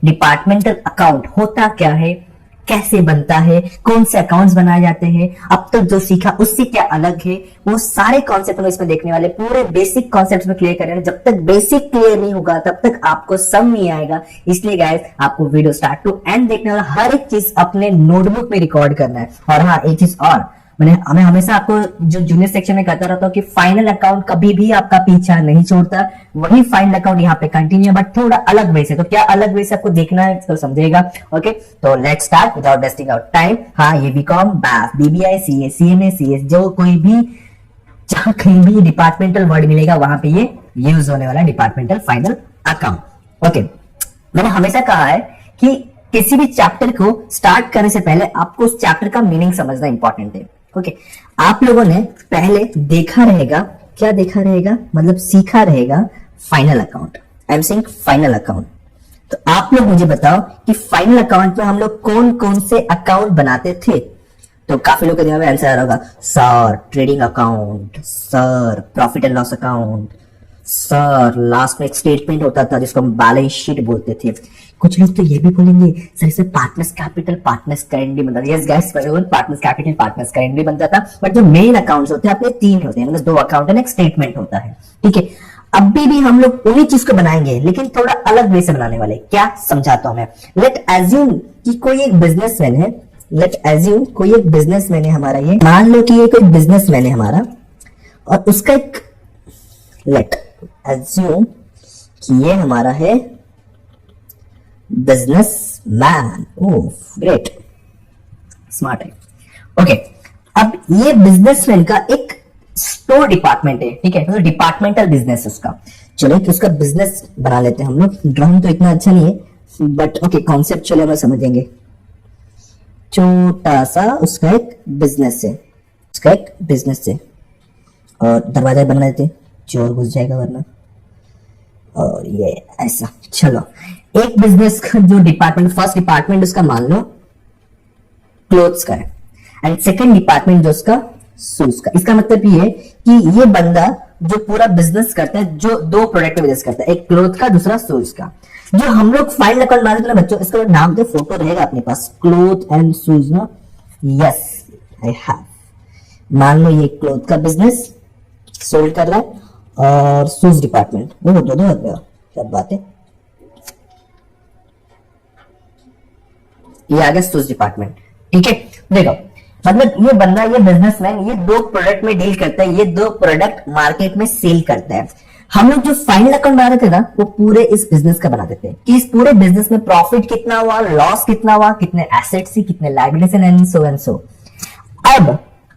Departmental account होता क्या है, कैसे बनता है, कौन से अकाउंट्स बनाए जाते हैं, अब तक जो सीखा उससे क्या अलग है, वो सारे कॉन्सेप्ट हम इसमें देखने वाले, पूरे बेसिक कॉन्सेप्ट में क्लियर करेंगे। जब तक बेसिक क्लियर नहीं होगा तब तक आपको सब नहीं आएगा। इसलिए गाइस आपको वीडियो स्टार्ट टू एंड देखने वाला, हर एक चीज अपने नोटबुक में रिकॉर्ड करना है। और हाँ, एक चीज और, मैं हमेशा आपको जो जूनियर सेक्शन में कहता रहता हूँ कि फाइनल अकाउंट कभी भी आपका पीछा नहीं छोड़ता, वही फाइनल अकाउंट यहाँ पे कंटिन्यू है, बट थोड़ा अलग वे से। तो क्या अलग वे से आपको देखना है तो समझेगा। ओके, तो let's start without wasting our time. हाँ, ये B Com, BAF, BBI, CA, CMA, CS, जो कोई भी जहां कहीं भी डिपार्टमेंटल वर्ड मिलेगा वहां पे ये यूज होने वाला डिपार्टमेंटल फाइनल अकाउंट। ओके, मैंने हमेशा कहा है कि किसी भी चैप्टर को स्टार्ट करने से पहले आपको उस चैप्टर का मीनिंग समझना इंपॉर्टेंट है। ओके, आप लोगों ने पहले देखा रहेगा, क्या देखा रहेगा, मतलब सीखा रहेगा final account. I am saying final account. तो आप लोग मुझे बताओ कि फाइनल अकाउंट में हम लोग कौन कौन से अकाउंट बनाते थे। तो काफी लोग के दिमाग में आंसर आ रहा होगा, sir trading account, sir profit and loss account, sir last में एक स्टेटमेंट होता था जिसको हम बैलेंस शीट बोलते थे। कुछ लोग तो ये भी बोलेंगे सर इसमें पार्टनर्स कैपिटल, पार्टनर्स करेंट भी बनता था। Yes guys, partners capital, partners current भी बनता था। बट जो मेन अकाउंट्स होते हैं अपने तीन होते हैं, मतलब दो अकाउंट है, एक स्टेटमेंट होता है। ठीक है, अभी भी हम लोग उन्हीं चीज को बनाएंगे लेकिन थोड़ा अलग वे से बनाने वाले। क्या समझाता हूं मैं। लेट एज्यूम कि कोई एक बिजनेसमैन है, लेट एज्यूम कोई एक बिजनेसमैन है हमारा, ये मान लो कि ये कोई बिजनेसमैन है हमारा, और उसका एक, लेट एज्यूम कि ये हमारा है बिजनेसमैन। ओह ग्रेट, स्मार्ट है। ओके, अब ये बिजनेसमैन का एक स्टोर डिपार्टमेंट है। ठीक है, तो डिपार्टमेंटल बिजनेस उसका। चलो कि उसका बिजनेस बना लेते हैं हम लोग। ड्राइंग तो इतना अच्छा नहीं है बट ओके, कॉन्सेप्चुअली हम समझेंगे। छोटा सा उसका एक बिजनेस है, उसका एक बिजनेस है, और दरवाजा बना देते, चोर घुस जाएगा वरना। और ये ऐसा, चलो एक बिजनेस का जो डिपार्टमेंट, फर्स्ट डिपार्टमेंट उसका मान लो क्लोथ्स का है, एंड सेकंड डिपार्टमेंट जो उसका शूज का। इसका मतलब ये है कि ये बंदा जो पूरा बिजनेस करता है, जो दो प्रोडक्ट बिजनेस करता है, एक क्लोथ का, दूसरा शूज का। जो हम लोग फाइल अकाउंट बनाते हैं बच्चों, इसका नाम दे, फोटो रहेगा अपने पास, क्लोथ एंड शूज ना। Yes I have. मान लो ये क्लोथ का बिजनेस सोल्ड कर रहा है और शूज डिपार्टमेंट, वो दो क्या बात है। ये आ गया शूज डिपार्टमेंट। ठीक है, देखो मतलब ये बंदा, ये बिजनेसमैन, ये दो प्रोडक्ट में डील करता है, ये दो प्रोडक्ट मार्केट में सेल करता है। हम लोग जो फाइनल अकाउंट बना रहे थे ना, वो पूरे इस बिजनेस का बना देते हैं कि इस पूरे बिजनेस में प्रॉफिट कितना हुआ, लॉस कितना हुआ, कितने एसेट्स, कितने liabilities and so and so.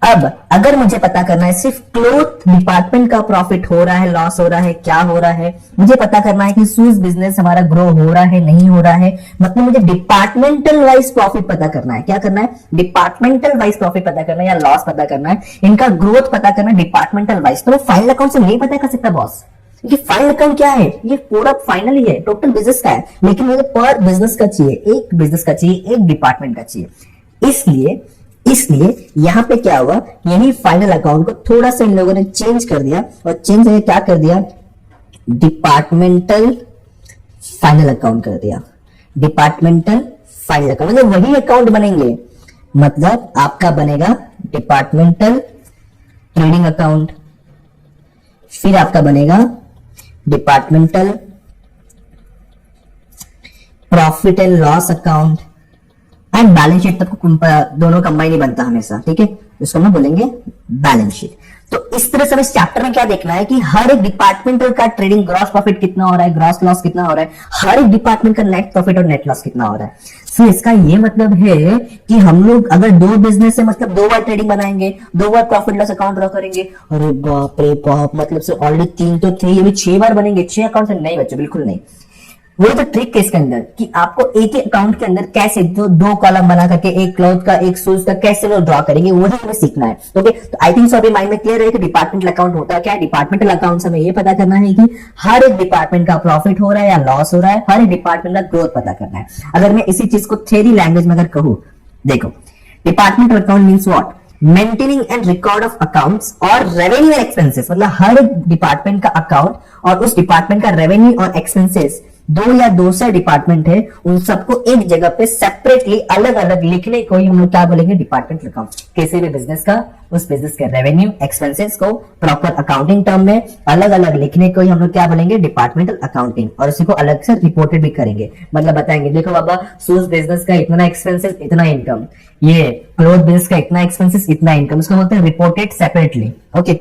अब अगर मुझे पता करना है सिर्फ क्लोथ डिपार्टमेंट का प्रॉफिट हो रहा है, लॉस हो रहा है, क्या हो रहा है, मुझे पता करना है कि शूज बिजनेस हमारा ग्रो हो रहा है, नहीं हो रहा है, मतलब मुझे डिपार्टमेंटल वाइज प्रॉफिट पता करना है। क्या करना है? डिपार्टमेंटल वाइज प्रॉफिट पता करना है या लॉस पता करना है, इनका ग्रोथ पता करना है डिपार्टमेंटल वाइज। तो मैं फाइनल अकाउंट से नहीं पता कर सकता बॉस, क्योंकि फाइनल अकाउंट क्या है, ये पूरा फाइनल ही है, टोटल बिजनेस का है, लेकिन मुझे पर बिजनेस का चाहिए, एक बिजनेस का चाहिए, एक डिपार्टमेंट का चाहिए। इसलिए यहां पे क्या हुआ, यही फाइनल अकाउंट को थोड़ा सा इन लोगों ने चेंज कर दिया, और चेंज करके क्या कर दिया, डिपार्टमेंटल फाइनल अकाउंट कर दिया। डिपार्टमेंटल फाइनल अकाउंट मतलब वही अकाउंट बनेंगे, मतलब आपका बनेगा डिपार्टमेंटल ट्रेडिंग अकाउंट, फिर आपका बनेगा departmental profit and loss account, and balance sheet तक दोनों कंबाइन ही बनता हमेशा। ठीक है, इसको हम बोलेंगे बैलेंस शीट। तो इस तरह से इस चैप्टर में क्या देखना है कि हर एक डिपार्टमेंट का ट्रेडिंग ग्रॉस प्रॉफिट कितना हो रहा है, ग्रॉस लॉस कितना हो रहा है, हर एक डिपार्टमेंट का नेट प्रॉफिट और नेट लॉस कितना हो रहा है। सो इसका ये मतलब है कि हम लोग अगर दो बिजनेस है, मतलब 2 बार ट्रेडिंग बनाएंगे, 2 बार प्रॉफिट लॉस अकाउंट ड्रॉ करेंगे। अरे बाप रे बाप, मतलब से ऑलरेडी 3 तो थे, ये भी 6 बार बनेंगे। 6 अकाउंट से नहीं बच्चे, बिल्कुल नहीं। वो तो ट्रिक है इसके अंदर कि आपको एक ही अकाउंट के अंदर कैसे दो कॉलम बना करके, एक क्लॉथ का, एक शूज का, कैसे वो ड्रॉ करेंगे, वही हमें सीखना है। ओके, तो आई थिंक सो अभी माइंड में क्लियर है कि डिपार्टमेंटल अकाउंट होता क्या है। डिपार्टमेंटल अकाउंट से हमें ये पता करना है कि हर एक डिपार्टमेंट का प्रॉफिट हो रहा है या लॉस हो रहा है, हर एक डिपार्टमेंट का ग्रोथ पता करना है। अगर मैं इसी चीज को थ्योरी लैंग्वेज में अगर कहूं, देखो departmental account means what, maintaining and record of accounts और रेवेन्यू एक्सपेंसेस, मतलब हर एक डिपार्टमेंट का अकाउंट और उस डिपार्टमेंट का रेवेन्यू और एक्सपेंसेस दो या दो से डिपार्टमेंट है, उन सबको एक जगह पे सेपरेटली अलग अलग लिखने को ही हम लोग क्या बोलेंगे, डिपार्टमेंटल अकाउंट। किसी भी बिजनेस का, उस बिजनेस के रेवेन्यू एक्सपेंसेस को प्रॉपर अकाउंटिंग टर्म में अलग अलग लिखने को ही हम लोग क्या बोलेंगे, डिपार्टमेंटल अकाउंटिंग। और उसी को अलग से रिपोर्टेड भी करेंगे, मतलब बताएंगे देखो बाबा शूज बिजनेस का इतना एक्सपेंसेस इतना इनकम, ये क्लोथ बिजनेस का इतना एक्सपेंसेस इतना इनकम, उसको बोलते हैं रिपोर्टेड सेपरेटली। ओके,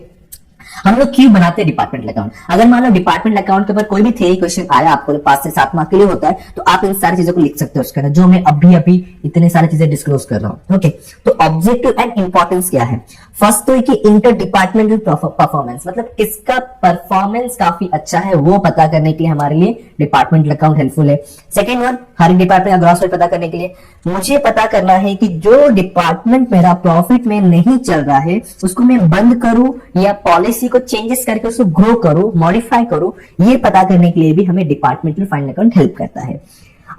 हम लोग क्यों बनाते हैं डिपार्टमेंट अकाउंट? अगर मान लो डिपार्टमेंट अकाउंट के ऊपर कोई भी थ्योरी क्वेश्चन आया आपको 5 से 7 मार्क के लिए होता है, तो आप इन सारी चीजों को लिख सकते हो उसके अंदर, जो मैं अभी अभी इतने सारी चीजें डिस्क्लोज कर रहा हूं। ओके, तो ऑब्जेक्टिव एंड इंपॉर्टेंस क्या है? फर्स्ट तो है कि इंटर डिपार्टमेंटल परफॉर्मेंस, मतलब किसका परफॉर्मेंस काफी अच्छा है वो पता करने के लिए हमारे लिए डिपार्टमेंटल अकाउंट हेल्पफुल है। सेकेंड वन, हर डिपार्टमेंट का ग्रॉस पता करने के लिए मुझे पता करना है कि जो डिपार्टमेंट मेरा प्रॉफिट में नहीं चल रहा है उसको मैं बंद करूं या पॉलिसी को चेंजेस करके उसको ग्रो करूं, मॉडिफाई करूं, ये पता करने के लिए भी हमें डिपार्टमेंटल फाइनेंशियल अकाउंट हेल्प करता है।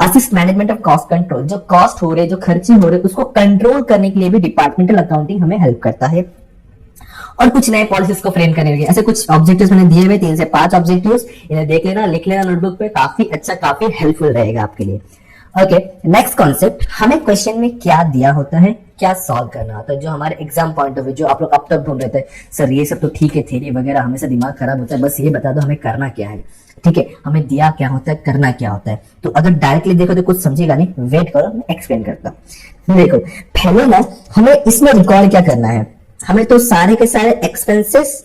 Assist management of cost control, जो कॉस्ट हो रहे, जो खर्चे हो रहे, उसको कंट्रोल करने के लिए भी डिपार्टमेंटल अकाउंटिंग हमें हेल्प करता है। और कुछ नए पॉलिसीज को फ्रेम करने के लिए ऐसे कुछ ऑब्जेक्टिव्स मैंने दिए हुए 3 से 5 ऑब्जेक्टिव्स, इन्हें देख लेना, लिख लेना नोटबुक पे, काफी अच्छा, काफी हेल्पफुल रहेगा आपके लिए। ओके, नेक्स्ट कॉन्सेप्ट, हमें क्वेश्चन में क्या दिया होता है, क्या सॉल्व करना होता है, जो हमारे एग्जाम पॉइंट ऑफ व्यू, जो आप लोग अब तक ढूंढ रहे थे सर ये सब तो ठीक है, थ्योरी वगैरह हमेशा दिमाग खराब होता है, बस ये बता दो हमें करना क्या है। ठीक है, हमें दिया क्या होता है, करना क्या होता है। तो अगर डायरेक्टली देखो तो कुछ समझेगा नहीं, वेट करो मैं एक्सप्लेन करता हूं। देखो पहले ना हमें इसमें रिकॉर्ड क्या करना है, हमें तो सारे के सारे एक्सपेंसेस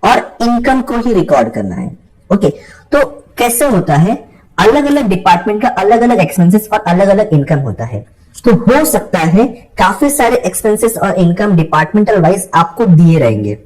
और इनकम को ही रिकॉर्ड करना है। ओके, तो कैसे होता है, अलग अलग डिपार्टमेंट का अलग अलग एक्सपेंसेस और अलग अलग इनकम होता है। तो हो सकता है काफी सारे एक्सपेंसेस और इनकम डिपार्टमेंटल वाइज आपको दिए रहेंगे।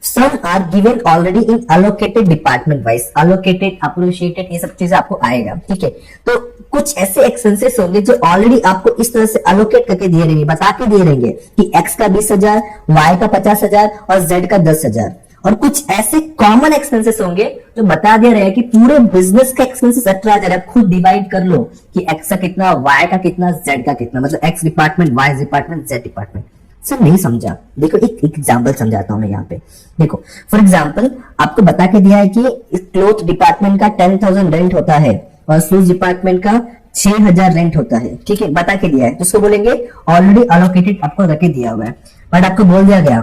Some are given already in allocated department wise, allocated, appreciated, ये सब चीजें आपको आएगा। ठीक है, तो कुछ ऐसे एक्सपेंसेस होंगे जो ऑलरेडी आपको इस तरह से अलोकेट करके दिए रहेंगे, बता के दिए रहेंगे कि एक्स का 20,000, वाई का 50,000 और जेड का 10,000। और कुछ ऐसे कॉमन एक्सपेंसेस होंगे जो बता दिया रहेगा कि पूरे बिजनेस का एक्सपेंसेस 18,000, आप खुद डिवाइड कर लो कि एक्स का कितना, वाई का कितना, जेड का कितना, मतलब X department, Y department, Z department. Sir नहीं समझा, देखो एक एग्जांपल समझाता हूं मैं यहाँ पे। देखो फॉर एग्जांपल आपको बता के दिया है कि क्लोथ डिपार्टमेंट का 10,000 रेंट होता है और शूज डिपार्टमेंट का 6,000 रेंट होता है। ठीक है, बता के दिया है, तो उसको बोलेंगे ऑलरेडी अलोकेटेड, आपको रखे दिया हुआ है। बट आपको बोल दिया गया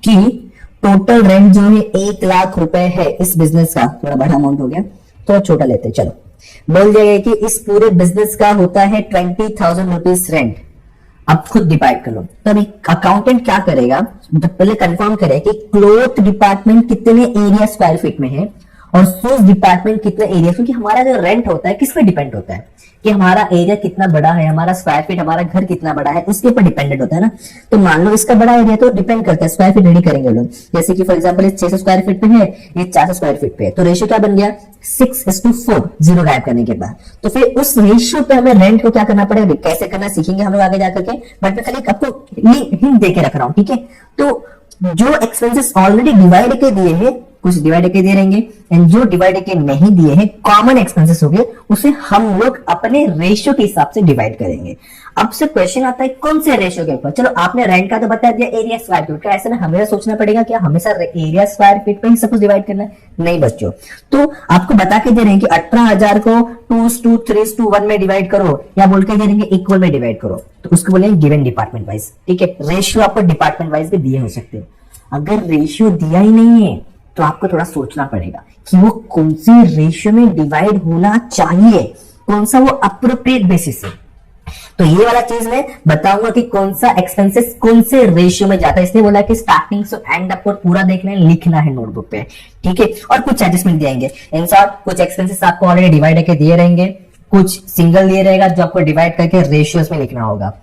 कि टोटल रेंट जो है 1 लाख रुपए है इस बिजनेस का, थोड़ा बड़ा अमाउंट हो गया, थोड़ा छोटा लेते हैं, चलो। बोल दिया गया कि इस पूरे बिजनेस का होता है 20,000 रुपीज रेंट। अब खुद डिवाइड कर लो। तो अभी अकाउंटेंट क्या करेगा, तो पहले कंफर्म करे कि क्लोथ डिपार्टमेंट कितने एरिया स्क्वायर फीट में है और शूज डिपार्टमेंट कितने एरिया, क्योंकि हमारा जो रेंट होता है किस पे डिपेंड होता है कि हमारा एरिया कितना बड़ा है, हमारा स्क्वायर फीट, हमारा घर कितना बड़ा है, उसके ऊपर डिपेंडेंट होता है ना। तो मान लो इसका बड़ा एरिया तो डिपेंड करता है, स्क्वायर फीट रेडी करेंगे लोग। जैसे कि फॉर एग्जांपल ये 600 स्क्वायर फीट पे है, ये 400 स्क्वायर फीट पे है, तो रेशियो क्या बन गया 6:4, 0 गायब करने के बाद। तो फिर उस रेशियो पे हमें रेंट को क्या करना पड़ेगा, कैसे करना सीखेंगे हम लोग आगे जाकर के, बट मैं खाली आपको हिंट दे के रख रहा हूं। ठीक है, तो जो एक्सपेंसेस ऑलरेडी डिवाइड के दिए हैं कुछ डिवाइड के दे रहेंगे, एंड जो डिवाइड के नहीं दिए हैं कॉमन एक्सपेंसेस हो गए, उसे हम लोग अपने रेशियो के हिसाब से डिवाइड करेंगे। अब से क्वेश्चन आता है कौन से रेशियो के ऊपर। चलो आपने रेंट का तो बता दिया, एरिया स्क्वायर फीट का, ऐसे ना हमेशा सोचना पड़ेगा कि हमेशा एरिया स्क्वायर फीट पे ही सब कुछ डिवाइड करना है, नहीं बच्चों। तो आपको बता के दे रहे हैं कि 18,000 को 2:3:1 में डिवाइड करो, या बोल के दे रहेंगे इक्वल में डिवाइड करो, तो उसको बोलेंगे गिवन डिपार्टमेंट वाइज। ठीक है, रेशियो आपको डिपार्टमेंट वाइज भी दिए हो सकते हैं। अगर रेशियो दिया ही नहीं है तो आपको थोड़ा सोचना पड़ेगा कि वो कौन सी रेशियो में डिवाइड होना चाहिए, कौन सा वो अप्रोप्रिएट बेसिस है। तो ये वाला चीज मैं बताऊंगा कि कौन सा एक्सपेंसेस कौन से रेशियो में जाता है, इसलिए बोला कि स्टार्टिंग से एंड अप पूरा देखना है, लिखना है नोटबुक पे। ठीक है, और कुछ एडजस्टमेंट दिएंगे। इन शॉर्ट कुछ एक्सपेंसेस आपको ऑलरेडी डिवाइड करके दिए रहेंगे, कुछ सिंगल दिए रहेगा जो आपको डिवाइड करके रेशियोज में लिखना होगा।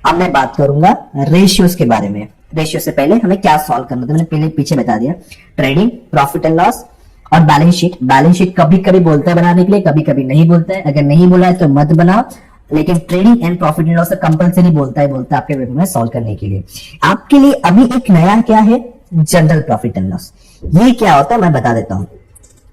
अब मैं बात करूंगा रेशियोज के बारे में। रेशियो से पहले हमें क्या सॉल्व करना था, मैंने पहले पीछे बता दिया। ट्रेडिंग, प्रॉफिट एंड लॉस और बैलेंस शीट। बैलेंस शीट कभी कभी बोलता है बनाने के लिए, कभी कभी नहीं बोलता है। अगर नहीं बोला है तो मत बनाओ, लेकिन trading and profit and loss compulsory बोलता है आपके पेपर में सॉल्व करने के लिए। आपके लिए अभी एक नया क्या है, जनरल प्रॉफिट एंड लॉस। ये क्या होता है मैं बता देता हूं।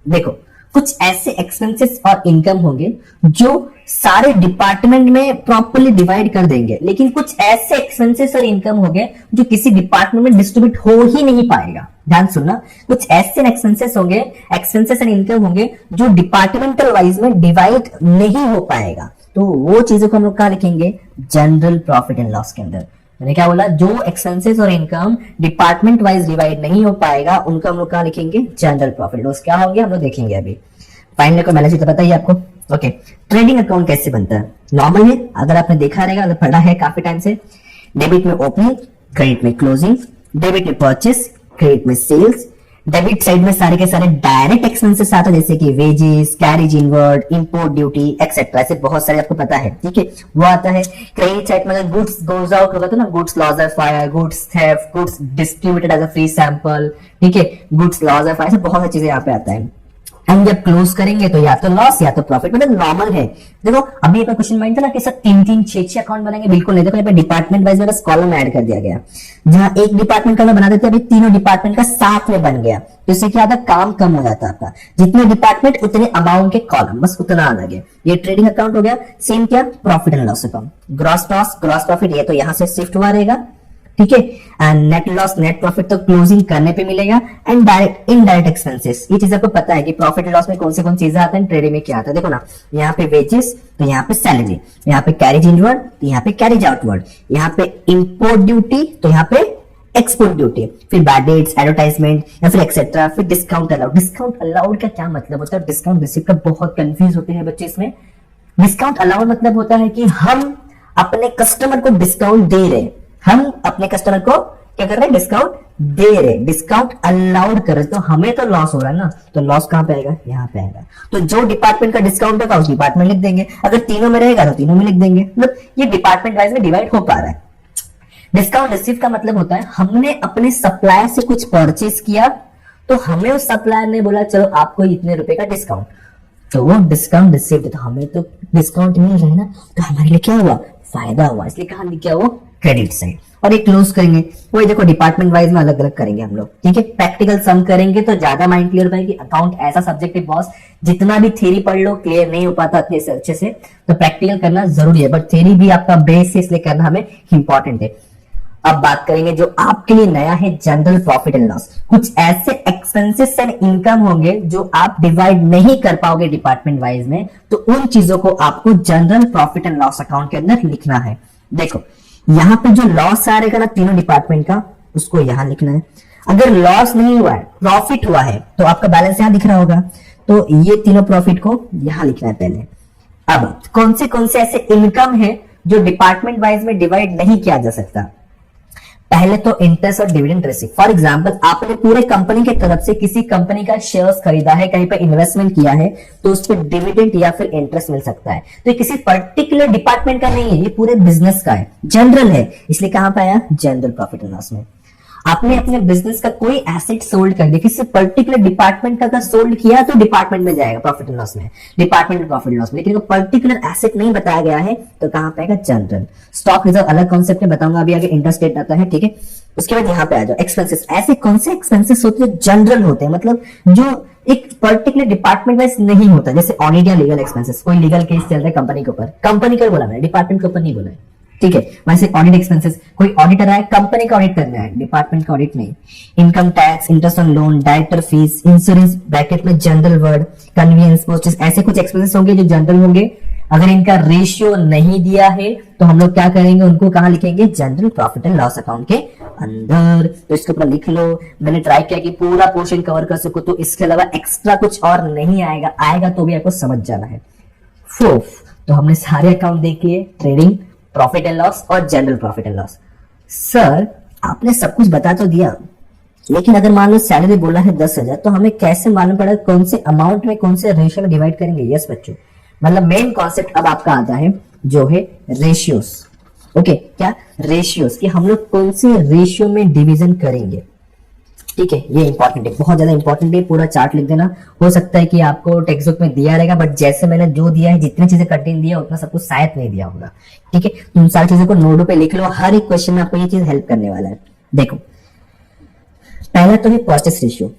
देखो कुछ ऐसे एक्सपेंसेस और इनकम होंगे जो सारे डिपार्टमेंट में प्रॉपर्ली डिवाइड कर देंगे, लेकिन कुछ ऐसे एक्सपेंसेस और इनकम होंगे जो किसी डिपार्टमेंट में डिस्ट्रीब्यूट हो ही नहीं पाएगा। ध्यान सुनना, कुछ ऐसे एक्सपेंसेस होंगे, एक्सपेंसेस एंड इनकम होंगे जो डिपार्टमेंटल वाइज में डिवाइड नहीं हो पाएगा, तो वो चीजों को हम लोग कहाँ लिखेंगे, जनरल प्रॉफिट एंड लॉस के अंदर। मैंने क्या बोला, जो एक्सपेंसेस और इनकम डिपार्टमेंट वाइज डिवाइड नहीं हो पाएगा उनको हम लोग कहाँ लिखेंगे, जनरल प्रॉफिट लॉस। क्या होंगे हम लोग देखेंगे अभी। फाइनल को मैनेज तो पता ही आपको। ओके, ट्रेडिंग अकाउंट कैसे बनता है, नॉर्मल है, अगर आपने देखा रहेगा, अगर पढ़ा है काफी टाइम से, डेबिट में ओपनिंग, क्रेडिट में क्लोजिंग, डेबिट में परचेस, क्रेडिट में सेल्स, डेबिट साइड में सारे के सारे डायरेक्ट एक्सपेंसेस आते हैं जैसे कि wages, carriage inward, import duty etcetera, ऐसे बहुत सारे आपको पता है, ठीक है, वो आता है। क्रेडिट साइड में अगर गुड्स गोज आउट होगा तो ना, goods loss of fire, goods theft, goods distributed as a free sample, ठीक है, गुड्स लॉस ऑफ फायर, ऐसे बहुत सारी चीजें यहाँ पे आता है। हम जब क्लोज करेंगे तो या तो लॉस या तो प्रॉफिट, मतलब नॉर्मल है। देखो अभी एक क्वेश्चन माइंड था ना कि सर 3-3 6-6 अकाउंट बनेंगे, बिल्कुल नहीं। देखो यहाँ पे डिपार्टमेंट वाइज में बस कॉलम ऐड कर दिया गया, जहां एक डिपार्टमेंट का बना देते हैं, अभी तीनों डिपार्टमेंट का साथ में बन गया, तो इससे क्या होता है, काम कम हो जाता है आपका, जितने डिपार्टमेंट उतने अमाउंट के कॉलम, बस उतना अलग है। ये ट्रेडिंग अकाउंट हो गया। सेम क्या, profit and loss account, gross loss, gross profit, ये तो यहां से शिफ्ट हुआ रहेगा, ठीक है, and net loss, net profit तो क्लोजिंग करने पे मिलेगा, एंड डायरेक्ट इनडायरेक्ट एक्सपेंसेस, ये चीज आपको पता है कि प्रॉफिट एंड लॉस में कौन से चीजें आते हैं, ट्रेडिंग में क्या आता है। देखो ना, यहाँ पे वेजेस, तो यहाँ पे सैलरी, यहाँ पे कैरेज इनवर्ड, तो यहाँ पे कैरेज आउटवर्ड, यहाँ पे इंपोर्ट ड्यूटी, तो यहाँ पे एक्सपोर्ट ड्यूटी, फिर बैड डेट्स, एडवर्टाइजमेंट, या फिर एक्सेट्रा, फिर डिस्काउंट अलाउड। डिस्काउंट अलाउड का क्या मतलब होता है, डिस्काउंट रिसीव का बहुत कंफ्यूज होते हैं बच्चे इसमें। डिस्काउंट अलाउड मतलब होता है कि हम अपने कस्टमर को डिस्काउंट दे रहे हैं, हम अपने कस्टमर को क्या कर रहे हैं, डिस्काउंट दे रहे, डिस्काउंट अलाउड कर रहे, तो हमें तो लॉस हो रहा है ना, तो लॉस कहां पे आएगा, यहाँ पे आएगा। तो जो डिपार्टमेंट का डिस्काउंट होगा उस डिपार्टमेंट लिख देंगे, अगर तीनों में रहेगा तो तीनों में लिख देंगे, मतलब ये डिपार्टमेंट वाइज में डिवाइड हो पा रहा है। डिस्काउंट रिसीव का मतलब होता है हमने अपने सप्लायर से कुछ परचेस किया, तो हमें उस सप्लायर ने बोला चलो आपको इतने रुपए का डिस्काउंट, तो वो डिस्काउंट रिसीव्ड, तो हमें तो डिस्काउंट मिल रहा है ना, तो हमारे लिए क्या हुआ, फायदा हुआ, इसलिए कहां लिखा वो क्रेडिट साइड। और एक क्लोज करेंगे, वही देखो डिपार्टमेंट वाइज में अलग अलग करेंगे हम लोग, ठीक है, प्रैक्टिकल सम करेंगे तो ज्यादा माइंड क्लियर होता है कि अकाउंट ऐसा सब्जेक्ट है बॉस, जितना भी थ्योरी पढ़ लो क्लियर नहीं हो पाता अच्छे से, तो प्रैक्टिकल करना जरूरी है, बट थ्योरी भी आपका बेस है इसलिए करना हमें इंपॉर्टेंट है। अब बात करेंगे जो आपके लिए नया है, जनरल प्रॉफिट एंड लॉस। कुछ ऐसे एक्सपेंसेस एंड इनकम होंगे जो आप डिवाइड नहीं कर पाओगे डिपार्टमेंट वाइज में, तो उन चीजों को आपको general profit and loss account के अंदर लिखना है। देखो यहाँ पे जो लॉस आ रहेगा ना तीनों डिपार्टमेंट का, उसको यहां लिखना है। अगर लॉस नहीं हुआ है, प्रॉफिट हुआ है, तो आपका बैलेंस यहां दिख रहा होगा, तो ये तीनों प्रॉफिट को यहां लिखना है पहले। अब कौन से ऐसे इनकम है जो डिपार्टमेंट वाइज में डिवाइड नहीं किया जा सकता, पहले तो इंटरेस्ट और डिविडेंड रिसीव। फॉर एग्जांपल आपने पूरे कंपनी की तरफ से किसी कंपनी का शेयर्स खरीदा है, कहीं पे इन्वेस्टमेंट किया है, तो उस पर डिविडेंड या फिर इंटरेस्ट मिल सकता है। तो ये किसी पर्टिकुलर डिपार्टमेंट का नहीं है, ये पूरे बिजनेस का है, जनरल है, इसलिए कहां पे आया, जनरल प्रॉफिट एंड लॉस में। आपने अपने बिजनेस का कोई एसेट सोल्ड कर दिया, किसी पर्टिकुलर डिपार्टमेंट का अगर सोल्ड किया तो डिपार्टमेंट में जाएगा प्रॉफिट एंड लॉस में, डिपार्टमेंट प्रॉफिट एंड लॉस में। लेकिन पर्टिकुलर एसेट नहीं बताया गया है तो कहां पे आएगा, जनरल। स्टॉक रिजर्व अलग कॉन्सेप्ट है, बताऊंगा अभी आगे, इंटरेस्ट आता है, ठीक है। उसके बाद यहाँ पे आ जाओ एक्सपेंसेस। ऐसे कौन से एक्सपेंसेस होते हैं जनरल होते हैं, मतलब जो एक पर्टिकुलर डिपार्टमेंट वाइज नहीं होता, जैसे ऑडिट या लीगल एक्सपेंसेस। कोई लीगल केस चल रहा है कंपनी के ऊपर, कंपनी का बोला मैंने, डिपार्टमेंट के ऊपर नहीं बोला है, ठीक है। वैसे ऑडिट एक्सपेंसेस, कोई ऑडिटर आया कंपनी का ऑडिट करना है, डिपार्टमेंट का ऑडिट नहीं। Income tax, interest on loan, director fees, insurance, bracket में जनरल वर्ड, कन्वीनियंस, पोस्टेज, ऐसे कुछ एक्सपेंसेस होंगे जो जनरल होंगे। अगर इनका रेशियो नहीं दिया है तो हम लोग क्या करेंगे, उनको कहां लिखेंगे, general profit and loss account के अंदर। तो इसके ऊपर लिख लो। मैंने ट्राई किया कि पूरा पोर्शन कवर कर सकूं, तो इसके अलावा एक्स्ट्रा कुछ और नहीं आएगा, आएगा तो भी आपको समझ जाना है। फोर्थ, तो हमने सारे अकाउंट देख लिए, ट्रेडिंग, प्रॉफिट एंड लॉस और general profit and loss. Sir आपने सब कुछ बता तो दिया, लेकिन अगर मान लो सैलरी बोला है 10,000, तो हमें कैसे मालूम पड़ा कौन से अमाउंट में कौन से रेशियो में डिवाइड करेंगे। यस बच्चों, मतलब मेन कॉन्सेप्ट अब आपका आता है जो है रेशियोस। ओके, क्या रेशियोस, कि हम लोग कौन से रेशियो में डिवीजन करेंगे, ठीक है। ये इंपॉर्टेंट है, बहुत ज्यादा इंपॉर्टेंट है, पूरा चार्ट लिख देना। हो सकता है कि आपको टेक्स्ट बुक में दिया रहेगा, बट जैसे मैंने जो दिया है, जितनी चीजें कंटेंट दिया उतना सब कुछ शायद नहीं दिया होगा, ठीक है। तुम सारी चीजों को नोट पे लिख लो, हर एक क्वेश्चन में आपको ये चीज हेल्प करने वाला है। देखो पहला तो है परचेस रेशियो।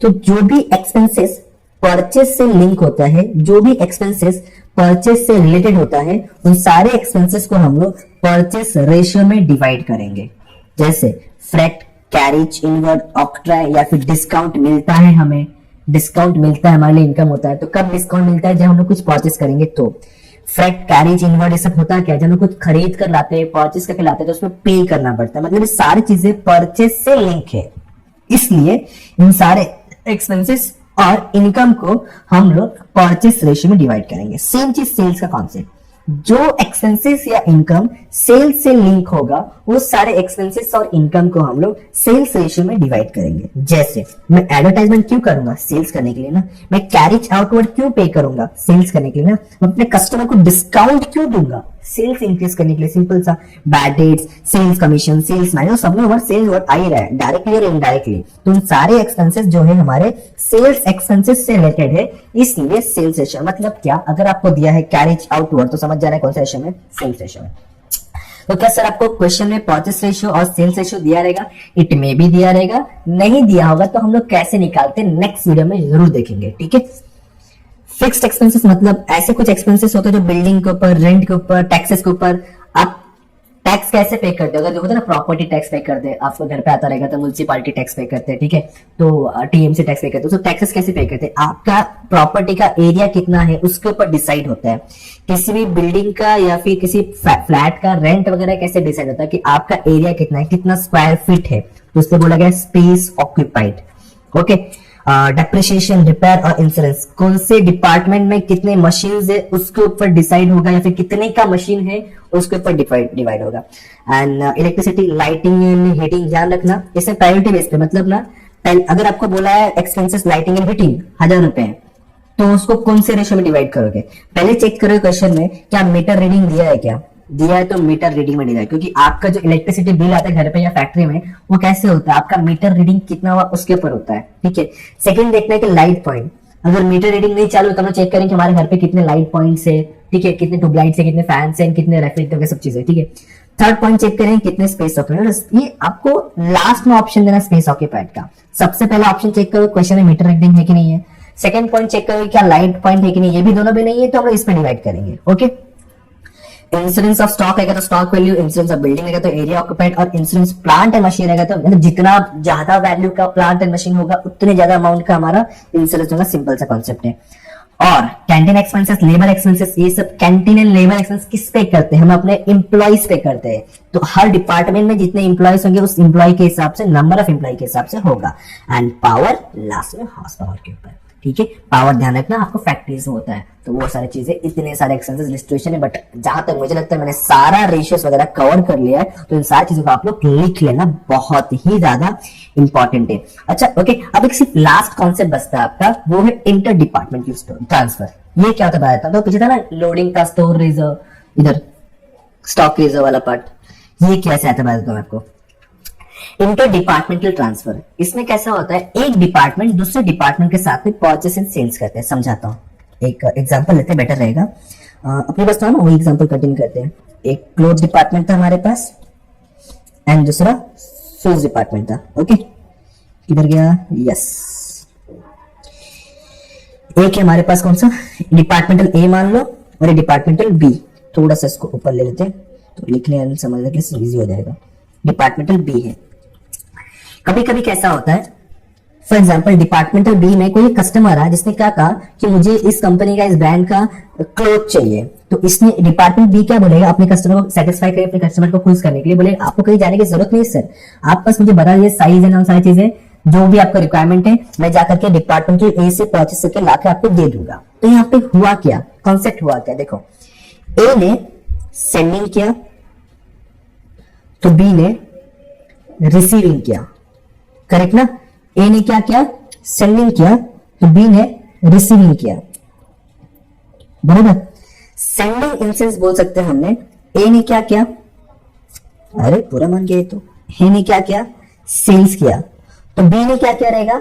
तो जो भी एक्सपेंसेस परचेस से लिंक होता है, जो भी एक्सपेंसेस परचेस से रिलेटेड होता है, उन सारे एक्सपेंसेस को हम लोग परचेस रेशियो में डिवाइड करेंगे। जैसे फ्रेट, कैरेज इनवर्ड ऑक्ट्राय या फिर डिस्काउंट मिलता है, हमें डिस्काउंट मिलता है, हमारे लिए इनकम होता है। तो कब डिस्काउंट मिलता है? जब हम लोग कुछ परचेस करेंगे तो। फ्रेट, कैरेज इनवर्ड ये सब होता है क्या? जब हम लोग कुछ खरीद कर लाते हैं, परचेस करके लाते हैं तो उसमें पे करना पड़ता है। मतलब ये सारी चीजें परचेस से लिंक है, इसलिए इन सारे एक्सपेंसेस और इनकम को हम लोग परचेस रेशियो में डिवाइड करेंगे। सेम चीज सेल्स का कॉन्सेप्ट, जो एक्सपेंसेस या इनकम सेल्स से लिंक होगा वो सारे एक्सपेंसेस और इनकम को हम लोग सेल्स रेशियो में डिवाइड करेंगे। जैसे मैं एडवर्टाइजमेंट क्यों करूंगा? सेल्स करने के लिए ना। मैं कैरेज आउटवर्ड क्यों पे करूंगा? सेल्स करने के लिए ना। मैं अपने कस्टमर को डिस्काउंट क्यों दूंगा? सेल्स इंक्रीज करने के लिए। सिंपल सा, bad debts, sales commission, sales manager, सब में वर्ड सेल्स वर्ड आ ही रहा है, डायरेक्टली और इनडायरेक्टली। तो उन सारे एक्सपेंसेस जो है हमारे सेल्स एक्सपेंसेस से रिलेटेड है, इसलिए सेल्स रेशियो। मतलब क्या? अगर आपको दिया है कैरेज आउटवर्ड तो समझ जाना है कौन सा रेशियो में? सेल्स रेशियो में। तो क्या सर आपको क्वेश्चन में परचेस रेशियो और सेल्स रेशियो दिया रहेगा? इट में भी दिया रहेगा, नहीं दिया होगा तो हम लोग कैसे निकालते हैं नेक्स्ट वीडियो में जरूर देखेंगे, ठीक है। फिक्स्ड एक्सपेंसेस मतलब ऐसे कुछ एक्सपेंसेस होते हैं जो बिल्डिंग के ऊपर, रेंट के ऊपर, टैक्सेस के ऊपर आप टैक्स कैसे पे करते हो? अगर जो होता है ना प्रॉपर्टी टैक्स पे करते हैं, आपको घर पे आता रहेगा तो म्युनिसिपैलिटी टैक्स पे करते हैं, ठीक है। तो टीएमसी टैक्स पे करते हैं। तो टैक्सेस कैसे पे करते हैं? आपका प्रॉपर्टी का एरिया कितना है उसके ऊपर डिसाइड होता है। किसी भी बिल्डिंग का या फिर किसी फ्लैट का रेंट वगैरह कैसे डिसाइड होता है कि आपका एरिया कितना है, कितना स्क्वायर फीट है, तो उससे बोला गया space occupied. Okay, depreciation, repair और इंश्योरेंस, कौन से डिपार्टमेंट में कितने मशीन है उसके ऊपर डिसाइड होगा, या फिर कितने का मशीन है उसके ऊपर डिवाइड होगा। And electricity, lighting and heating, ध्यान रखना इसमें प्रायोरिटी बेस पे, मतलब ना अगर आपको बोला है एक्सपेंसेस लाइटिंग एंड हीटिंग 1000 रुपए है, तो उसको कौन से रेशियो में डिवाइड करोगे? पहले चेक करो क्वेश्चन में क्या मीटर रीडिंग दिया है, क्या दिया है तो मीटर रीडिंग में डिवाइड, क्योंकि आपका जो इलेक्ट्रिसिटी बिल आता है घर पे या फैक्ट्री में वो कैसे होता है, आपका मीटर रीडिंग कितना हुआ उसके ऊपर होता है, ठीक है। सेकंड देखना है कि लाइट पॉइंट, अगर मीटर रीडिंग नहीं चालू तो हम चेक करें कि हमारे घर पे कितने लाइट पॉइंट्स है, ठीक है, कितने ट्यूबलाइट्स है, कितने फैंस है, कितने रेफ्रिजरेटर, सब चीजें, ठीक है। थर्ड पॉइंट चेक करें कितने स्पेस ऑक्यूपाइड, ये आपको लास्ट में ऑप्शन देना स्पेस ऑक्यूपाइड का। सबसे पहला ऑप्शन चेक करो क्वेश्चन में मीटर रीडिंग है कि नहीं है। सेकंड पॉइंट चेक करो क्या लाइट पॉइंट है कि नहीं, ये भी दोनों भी नहीं है तो हम लोग इसमें डिवाइड करेंगे, ओके। इंश्योरेंस ऑफ स्टॉक रहेगा तो stock value, insurance of building रहेगा तो एरिया ऑक्यूपाइड, और इंश्योरेंस प्लांट एंड मशीन रहेगा तो मतलब जितना ज्यादा वैल्यू का प्लांट एंड मशीन होगा उतने ज्यादा अमाउंट का हमारा इंश्योरेंस होगा। सिंपल सा कॉन्सेप्ट है। और कैंटीन एक्सपेंसेस, लेबर एक्सपेंसेस, ये सब कैंटीन एंड लेबर एक्सपेंस किस पे करते हैं? हम अपने एम्प्लॉइज पे करते हैं। तो हर डिपार्टमेंट में जितने एम्प्लॉइज होंगे उस एम्प्लॉय के हिसाब से, नंबर ऑफ एम्प्लॉय के हिसाब से होगा। एंड पावर लास्ट में हॉर्स पावर के ऊपर, ठीक है। पावर ध्यान रखना आपको फैक्ट्रीज में होता है, तो वो सारी चीजें, इतने सारे एक्सपेंसेस लिस्टेशन है, बट जहां तक मुझे लगता है मैंने सारा रेशियोस वगैरह कवर कर लिया है, तो इन सारी चीजों को आप लोग लिख लेना, बहुत ही ज्यादा इंपॉर्टेंट है। अच्छा ओके, अब एक सिर्फ लास्ट कॉन्सेप्ट बचता है आपका, वो है इंटर डिपार्टमेंट ट्रांसफर। ये क्या होता है बताता हूं। तो पीछे था ना लोडिंग का स्टोर रिजर्व, इधर स्टॉक रिजर्व वाला पार्ट, ये कैसे आता है बताता हूं आपको। इंटर डिपार्टमेंटल ट्रांसफर, इसमें कैसा होता है एक डिपार्टमेंट दूसरे डिपार्टमेंट के साथ में परचेस एंड सेल्स करते हैं। समझाता हूं, एक एग्जांपल लेते हैं, बेटर रहेगा। अपने पास था ना, वही एग्जांपल कंटिन्यू करते हैं। एक क्लोथ डिपार्टमेंट था हमारे पास एंड दूसरा शूज डिपार्टमेंट था, ओके। किधर गया? यस, एक है हमारे पास कौन सा, डिपार्टमेंटल ए मान लो, और ये डिपार्टमेंटल बी। थोड़ा सा इसको ऊपर ले लेते हैं तो लिखने एंड समझने के लिए इजी हो जाएगा। डिपार्टमेंटल बी है। कभी कभी कैसा होता है, फॉर एग्जाम्पल डिपार्टमेंटल बी में कोई कस्टमर है जिसने क्या कहा कि मुझे इस कंपनी का, इस ब्रांड का क्लोथ चाहिए, तो इसने डिपार्टमेंट बी क्या बोलेगा, अपने कस्टमर को सेटिस्फाई करे, अपने कस्टमर को खुश करने के लिए बोले आपको कहीं जाने की जरूरत नहीं है सर, आप बस मुझे बता दीजिए साइज एंड सारी चीजें, जो भी आपका रिक्वायरमेंट है मैं जाकर के डिपार्टमेंटल ए से परचेस करके लाके आपको दे दूंगा। तो यहाँ पे हुआ क्या, कॉन्सेप्ट हुआ क्या, देखो ए ने सेंडिंग किया तो बी ने रिसीविंग किया, करेक्ट ना। ए ने क्या किया, सेंडिंग किया, तो बी ने रिसीविंग किया, बराबर। सेंडिंग इंसेंस बोल सकते हैं हमने। ए ने क्या किया, अरे पूरा मान गए, तो ए ने क्या किया, सेल्स किया, तो बी ने क्या किया रहेगा,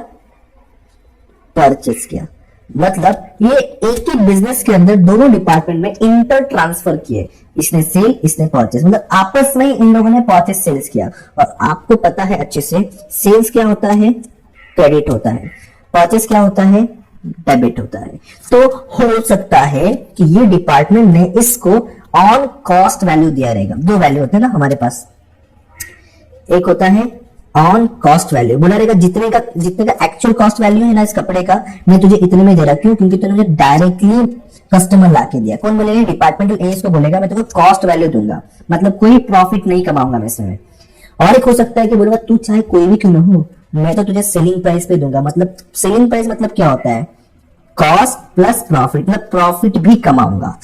परचेस किया। मतलब ये एक ही बिजनेस के अंदर दोनों डिपार्टमेंट में इंटर ट्रांसफर किए, इसने सेल इसने परचेस, मतलब आपस में इन लोगों ने परचेस सेल्स किया। और आपको पता है अच्छे से सेल्स क्या होता है, क्रेडिट होता है, परचेस क्या होता है, डेबिट होता है। तो हो सकता है कि ये डिपार्टमेंट ने इसको ऑन कॉस्ट वैल्यू दिया रहेगा। दो वैल्यू होते हैं ना हमारे पास, एक होता है ऑन कॉस्ट वैल्यू बोला रहेगा, जितने का एक्चुअल कॉस्ट वैल्यू है ना इस कपड़े का, मैं तुझे इतने में दे रहा। क्यों? क्योंकि तूने मुझे डायरेक्टली कस्टमर ला के दिया। कौन बोलेगा? डिपार्टमेंटल एज को बोलेगा मैं तुझे कॉस्ट वैल्यू दूंगा, मतलब कोई प्रॉफिट नहीं कमाऊंगा मैं इसमें। और एक हो सकता है कि बोलेगा तू चाहे कोई भी क्यों ना हो, मैं तो तुझे सेलिंग प्राइस पे दूंगा। मतलब सेलिंग प्राइस मतलब क्या होता है? कॉस्ट प्लस प्रॉफिट, मतलब प्रॉफिट भी कमाऊंगा।